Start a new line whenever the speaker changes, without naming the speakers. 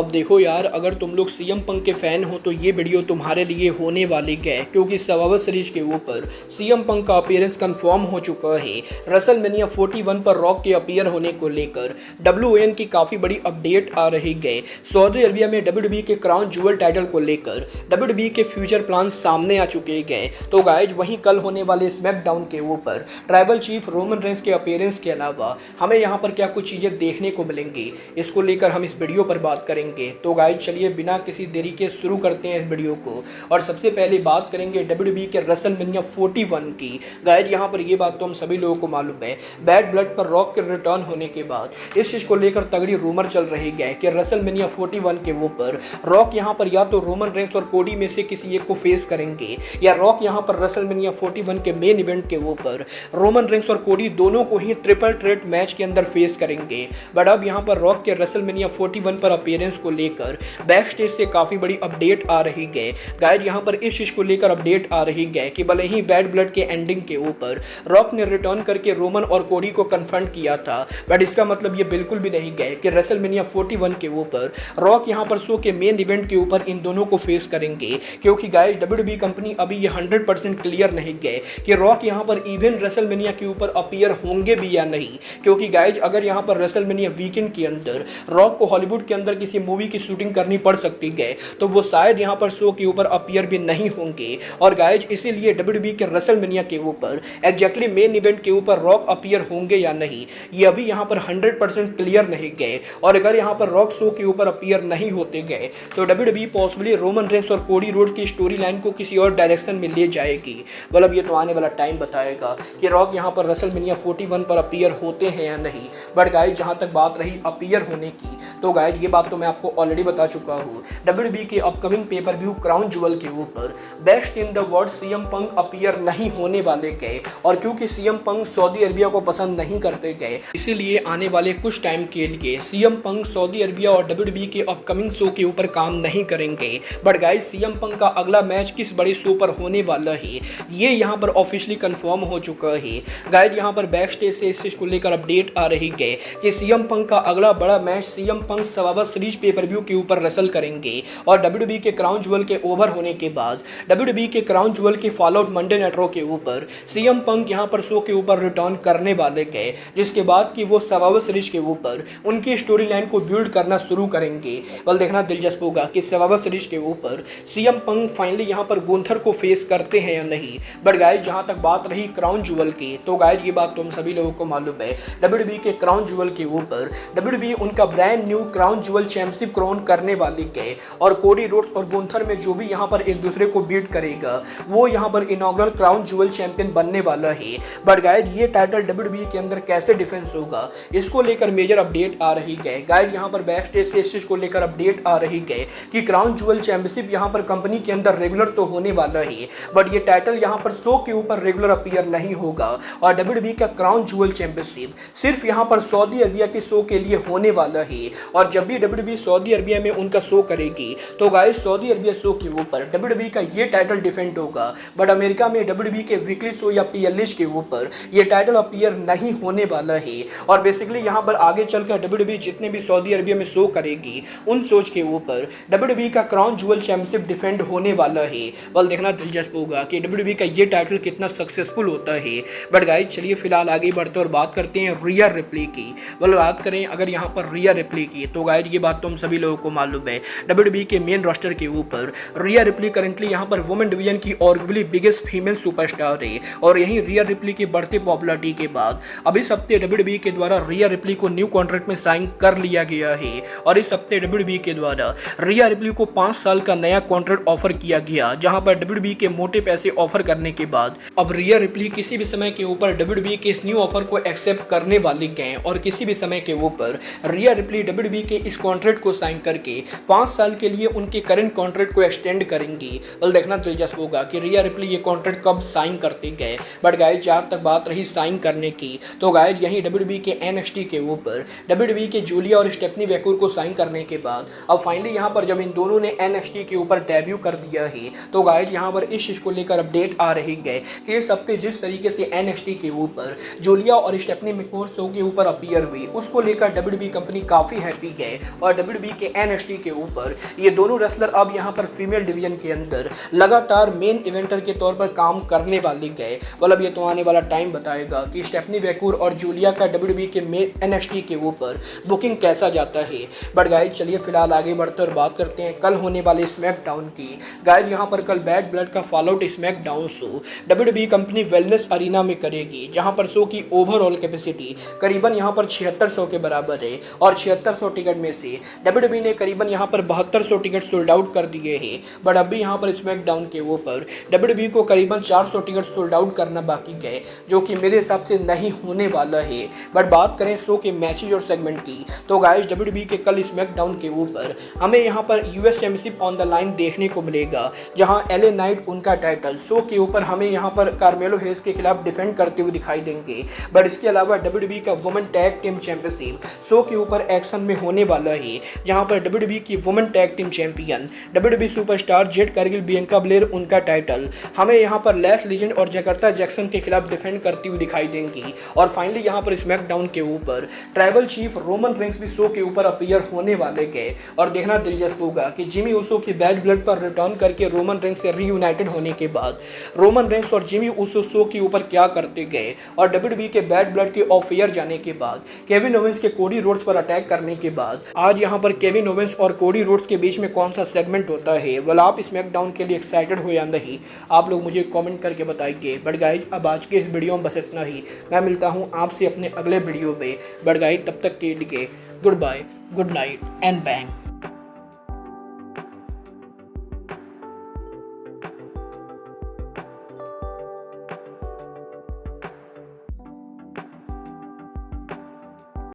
अब देखो यार, अगर तुम लोग सीएम पंक के फैन हो तो ये वीडियो तुम्हारे लिए होने वाली है, क्योंकि सर्वाइवर सीरीज के ऊपर सीएम पंक का अपीयरेंस कंफर्म हो चुका है। रेसलमेनिया 41 पर रॉक के अपीयर होने को लेकर WON की काफ़ी बड़ी अपडेट आ रही है। सऊदी अरबिया में WWE के क्राउन जुअल टाइटल को लेकर WWE के फ्यूचर प्लान सामने आ चुके हैं। तो गाइज वहीं कल होने वाले स्मैकडाउन के ऊपर ट्राइबल चीफ रोमन रेंस के अपीयरेंस के अलावा हमें यहाँ पर क्या कुछ चीज़ें देखने को मिलेंगी, इसको लेकर हम इस वीडियो पर बात करेंगे। तो गाइज चलिए बिना किसी देरी के शुरू करते हैं इस वीडियो को। और सबसे पहले बात करेंगे WWE के रेसलमेनिया 41 की। गाइज यहाँ पर ये बात तो हम सभी लोगों को मालूम है, बैड ब्लड पर रॉक के रिटर्न होने के बाद इस चीज को लेकर तगड़ी रूमर चल रही है कि रेसलमेनिया 41 के ऊपर रॉक यहाँ पर या तो रोमन रेंस और कोडी में से किसी एक को फेस करेंगे, या रॉक यहाँ पर रेसलमेनिया 41 के मेन इवेंट के ऊपर रोमन रेंस और कोडी दोनों को ही ट्रिपल थ्रेट मैच के अंदर फेस करेंगे। बट अब यहाँ पर रॉक के रेसलमेनिया 41 पर अपीयरेंस को लेकर बैक स्टेज से काफी बड़ी अपडेट आ रही है। गाइज यहाँ पर इस चीज को लेकर अपडेट आ रही है कि भले ही बैड ब्लड के एंडिंग के ऊपर रॉक ने रिटर्न करके रोमन और कोडी को कन्फ्रंट किया था, बट इसका मतलब ये बिल्कुल भी नहीं है कि रेसलमेनिया 41 के ऊपर रॉक यहाँ पर शो के मेन इवेंट के ऊपर इन दोनों को फेस करेंगे। क्योंकि गाइज WWE कंपनी अभी ये 100% क्लियर नहीं है कि रॉक यहाँ पर इवन रेसलमेनिया के ऊपर अपीयर होंगे भी या नहीं। क्योंकि गाइज अगर यहाँ पर रेसलमेनिया वीकेंड के अंदर रॉक को हॉलीवुड के अंदर किसी मूवी की शूटिंग करनी पड़ सकती है, तो वो शायद यहाँ पर शो के ऊपर अपीयर भी नहीं होंगे। और गाइज इसीलिए WWE के रेसलमेनिया के ऊपर एग्जैक्टली मेन इवेंट के ऊपर रॉक अपीयर होंगे या नहीं, ये अभी यहाँ पर 100% क्लियर नहीं गए। और अगर यहाँ पर रॉक शो के ऊपर अपीयर नहीं होते गए तो WWE पॉसिबली रोमन रेंस और कोडी रोड की स्टोरी लाइन को किसी और डायरेक्शन में ले जाएगी। मतलब ये तो आने वाला टाइम बताएगा कि रॉक यहाँ पर रेसलमेनिया 41 पर अपीयर होते हैं या नहीं। बट गाइज जहाँ तक बात रही अपीयर होने की, तो गाइज ये बात तो मैं आपको ऑलरेडी बता चुका हूँ। WWE के upcoming pay per view crown jewel के ऊपर best in the world CM Punk appear नहीं होने वाले गए। और क्योंकि सीएम पंक सऊदी अरबिया को पसंद नहीं करते गए, इसीलिए आने वाले कुछ टाइम के लिए सीएम पंक सऊदी अरबिया और WWE के अपकमिंग शो के ऊपर काम नहीं करेंगे। बट गाइज सीएम पंक का अगला मैच किस बड़े शो पर होने वाला है, ये यहाँ पर ऑफिशियली कंफर्म हो चुका है। गाइज यहाँ पर बैक स्टेज से इस चीज को लेकर अपडेट आ रही है कि सीएम पंक का अगला बड़ा match CM Punk survivor series pay per view के ऊपर रेसल करेंगे। और WWE के क्राउन जुअल के ओवर होने के बाद WWE के क्राउन जुअल के follow out Monday night raw के ऊपर सीएम पंक यहाँ पर शो के ऊपर रिटर्न करने वाले गए, जिसके बाद कि वो सर्वाइवर सीरीज के ऊपर उनकी स्टोरी लाइन को बिल्ड करना शुरू करेंगे। बल देखना दिलचस्प होगा कि सर्वाइवर सीरीज के ऊपर सीएम पंक फाइनली यहाँ पर गुंथर को फेस करते हैं या नहीं। बट गाइज जहाँ तक बात रही क्राउन जुअल की, तो गाइज ये बात तो हम सभी लोगों को मालूम है, WWE के क्राउन जुअल के ऊपर WWE उनका brand new crown jewel championship crown करने वाली है। और कोडी रोड्स और गुंथर में जो भी यहाँ पर एक दूसरे को बीट करेगा वो यहाँ पर इनॉग्रल क्राउन जुअल चैंपियन बनने वाला है। बट गाइज ये टाइटल WWE के अंदर कैसे डिफेंस होगा, इसको लेकर मेजर अपडेट आ रही है। गाइज यहाँ पर बैक स्टेज से इस चीज को लेकर अपडेट आ रही है कि क्राउन जुअल चैंपियनशिप यहाँ पर कंपनी के अंदर रेगुलर तो होने वाला है, बट ये टाइटल यहाँ पर शो के ऊपर रेगुलर अपीयर नहीं होगा। और WWE का क्राउन जुअल चैंपियनशिप सिर्फ यहाँ पर सऊदी अरबिया के शो के लिए होने वाला है। और जब भी WWE सऊदी अरबिया में उनका शो करेगी तो गाइस सऊदी अरबिया शो के ऊपर WWE का ये टाइटल डिफेंड होगा। बट अमेरिका में WWE के वीकली शो या PLH के ऊपर ये टाइटल अपीयर नहीं होने वाला है। और बेसिकली यहाँ पर आगे चलकर WWE जितने भी सऊदी अरबिया में शो करेगी उन शोज के ऊपर WWE का क्राउन जुअल चैंपियनशिप डिफेंड होने वाला है। बल देखना दिलचस्प होगा कि WWE का ये टाइटल कितना सक्सेसफुल होता है। बट गाइस चलिए फिलहाल आगे बढ़ते और बात करते हैं रिया रिप्ली की। बल बात करें अगर यहाँ पर रिया रिप्ली की, तो गाइस ये बात तो हम सभी लोगों को मालूम है, WWE के मेन रोस्टर के ऊपर रिया रिप्ली करंटली यहाँ पर वुमेन डिवीजन की आर्गुएबली बिगेस्ट फीमेल सुपरस्टार है। और यही रिया रिप्ली की बढ़ते पॉपुलरिटी के बाद अब इस हफ्ते WWE के द्वारा रिया रिप्ली को न्यू कॉन्ट्रैक्ट में साइन कर लिया गया है। और इस हफ्ते WWE के द्वारा रिया रिप्ली को 5 साल का नया कॉन्ट्रैक्ट ऑफर किया गया, जहां पर WWE के मोटे पैसे ऑफर करने के बाद अब रिया रिप्ली किसी भी समय के ऊपर WWE के इस न्यू ऑफर को एक्सेप्ट करने वाली हैं। और किसी भी समय के ऊपर रिया रिप्ली WWE के इस कॉन्ट्रैक्ट को साइन करके 5 साल के लिए उनके करंट कॉन्ट्रैक्ट को एक्सटेंड करेंगी। बल देखना दिलचस्प होगा कि रिया रिप्ली ये कॉन्ट्रैक्ट कब साइन करते गए। बट गाइस जहाँ तक बात रही साइन करने की, तो गाइस यही WWE के NXT के ऊपर WWE के जूलिया और स्टेफनी वैकूर को साइन करने के बाद अब फाइनली यहाँ पर जब इन दोनों ने NXT के ऊपर डेब्यू कर दिया है, तो गाइस यहाँ पर इस चीज को लेकर अपडेट आ रही है कि इस हफ्ते जिस तरीके से NXT के ऊपर जूलिया और स्टेफनी वैकूर शो के ऊपर अपीयर हुई, उसको लेकर WWE कंपनी काफी हैप्पी है। और WWE के NXT के ऊपर। ये दोनों रेसलर अब यहाँ पर फीमेल डिवीजन के अंदर लगातार मेन इवेंटर के तौर पर काम करने वाले गए। मतलब ये तो आने वाला टाइम बताएगा कि स्टेफनी वैकूर और जूलिया का WWE के मेन NXT के ऊपर बुकिंग कैसा जाता है। बट गाइज चलिए फिलहाल आगे बढ़ते और बात करते हैं कल होने वाले स्मैकडाउन की। गाइज यहाँ पर कल बैड ब्लड का fallout SmackDown show WWE company Wellness Arena में करेगी, जहाँ पर शो की ओवरऑल कैपेसिटी करीबन यहाँ पर 7600 के बराबर है और 7600 टिकट में से WWE ने करीबन यहाँ पर 7200 टिकट सोल्ड आउट कर दिए हैं। बट अभी यहाँ पर स्मैकडाउन के ऊपर WWE को करीबन 400 टिकट सोल्ड आउट करना बाकी है, जो कि मेरे हिसाब से नहीं होने वाला है। बट बात करें शो के मैचेज और सेगमेंट की तो गाइस WWE के कल स्मैकडाउन के ऊपर हमें यहाँ पर US championship on the line देखने को मिलेगा, जहाँ LA नाइट उनका टाइटल शो के ऊपर हमें यहाँ पर कार्मेलो हेज के खिलाफ डिफेंड करते हुए दिखाई देंगे। बट इसके अलावा WWE का women tag team championship show के ऊपर एक्शन में होने वाला है, जहाँ पर WWE की women tag team champion WWE superstar Jade Cargill Bianca Blair उनका टाइटल हमें यहाँ पर लेस लीजेंड और जकार्ता जैक्सन के खिलाफ डिफेंड करती हुई दिखाई देंगी। और फाइनली यहाँ पर स्मैकडाउन के ऊपर ट्राइबल चीफ रोमन रेंस भी शो के ऊपर अपीयर होने वाले गए और देखना दिलचस्प होगा कि जिमी ऊसो की बैड ब्लड पर रिटर्न करके रोमन रेंस से रीयूनाइटेड होने के बाद रोमन रेंस और जिमी ऊसो शो के ऊपर क्या करते गए और WWE के बैड ब्लड के ऑफ एयर जाने के बाद केविन ओवेंस के कोडी रोड्स पर अटैक करने के बाद आज यहाँ पर केविन ओवेंस और कोडी रोड्स के बीच में कौन सा सेगमेंट होता है। वाला आप स्मैकडाउन के लिए एक्साइटेड हो या नहीं, आप लोग मुझे कमेंट करके बताइए। बट गाइज अब आज के इस वीडियो में बस इतना ही। मैं मिलता हूँ आपसे अपने अगले वीडियो में। बट गाइज तब तक के लिए good bye, good night and bang.